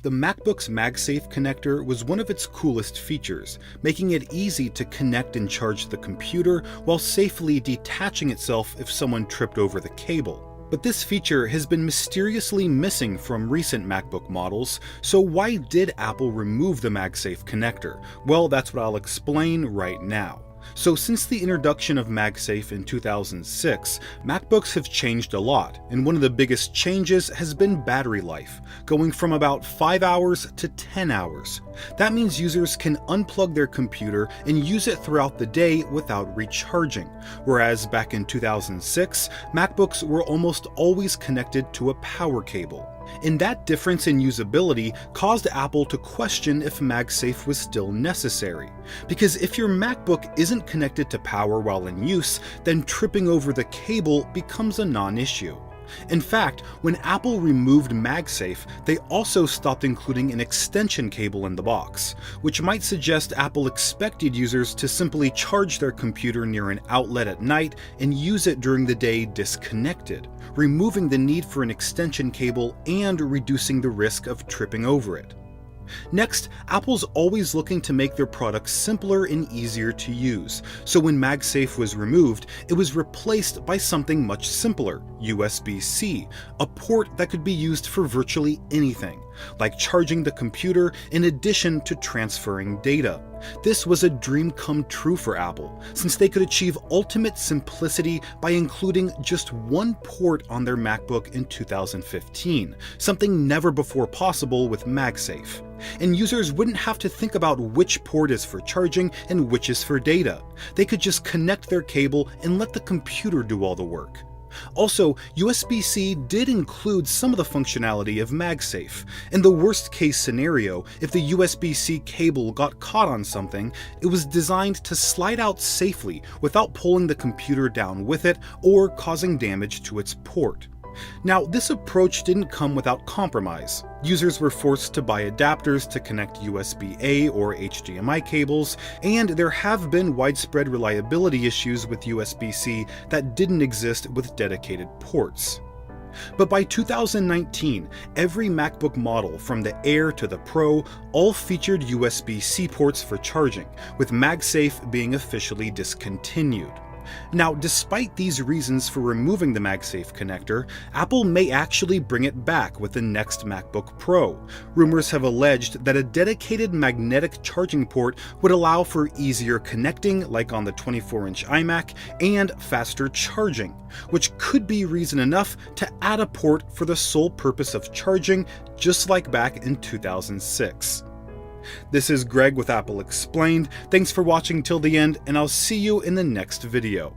The MacBook's MagSafe connector was one of its coolest features, making it easy to connect and charge the computer while safely detaching itself if someone tripped over the cable. But this feature has been mysteriously missing from recent MacBook models, so why did Apple remove the MagSafe connector? Well, that's what I'll explain right now. So since the introduction of MagSafe in 2006, MacBooks have changed a lot, and one of the biggest changes has been battery life, going from about 5 hours to 10 hours. That means users can unplug their computer and use it throughout the day without recharging, whereas back in 2006, MacBooks were almost always connected to a power cable. And that difference in usability caused Apple to question if MagSafe was still necessary. Because if your MacBook isn't connected to power while in use, then tripping over the cable becomes a non-issue. In fact, when Apple removed MagSafe, they also stopped including an extension cable in the box, which might suggest Apple expected users to simply charge their computer near an outlet at night and use it during the day disconnected, removing the need for an extension cable and reducing the risk of tripping over it. Next, Apple's always looking to make their products simpler and easier to use, so when MagSafe was removed, it was replaced by something much simpler, USB-C, a port that could be used for virtually anything, like charging the computer in addition to transferring data. This was a dream come true for Apple, since they could achieve ultimate simplicity by including just one port on their MacBook in 2015, something never before possible with MagSafe. And users wouldn't have to think about which port is for charging and which is for data. They could just connect their cable and let the computer do all the work. Also, USB-C did include some of the functionality of MagSafe. In the worst case scenario, if the USB-C cable got caught on something, it was designed to slide out safely without pulling the computer down with it or causing damage to its port. Now, this approach didn't come without compromise. Users were forced to buy adapters to connect USB-A or HDMI cables, and there have been widespread reliability issues with USB-C that didn't exist with dedicated ports. But by 2019, every MacBook model from the Air to the Pro all featured USB-C ports for charging, with MagSafe being officially discontinued. Now, despite these reasons for removing the MagSafe connector, Apple may actually bring it back with the next MacBook Pro. Rumors have alleged that a dedicated magnetic charging port would allow for easier connecting, like on the 24-inch iMac, and faster charging, which could be reason enough to add a port for the sole purpose of charging, just like back in 2006. This is Greg with Apple Explained. Thanks for watching till the end, and I'll see you in the next video.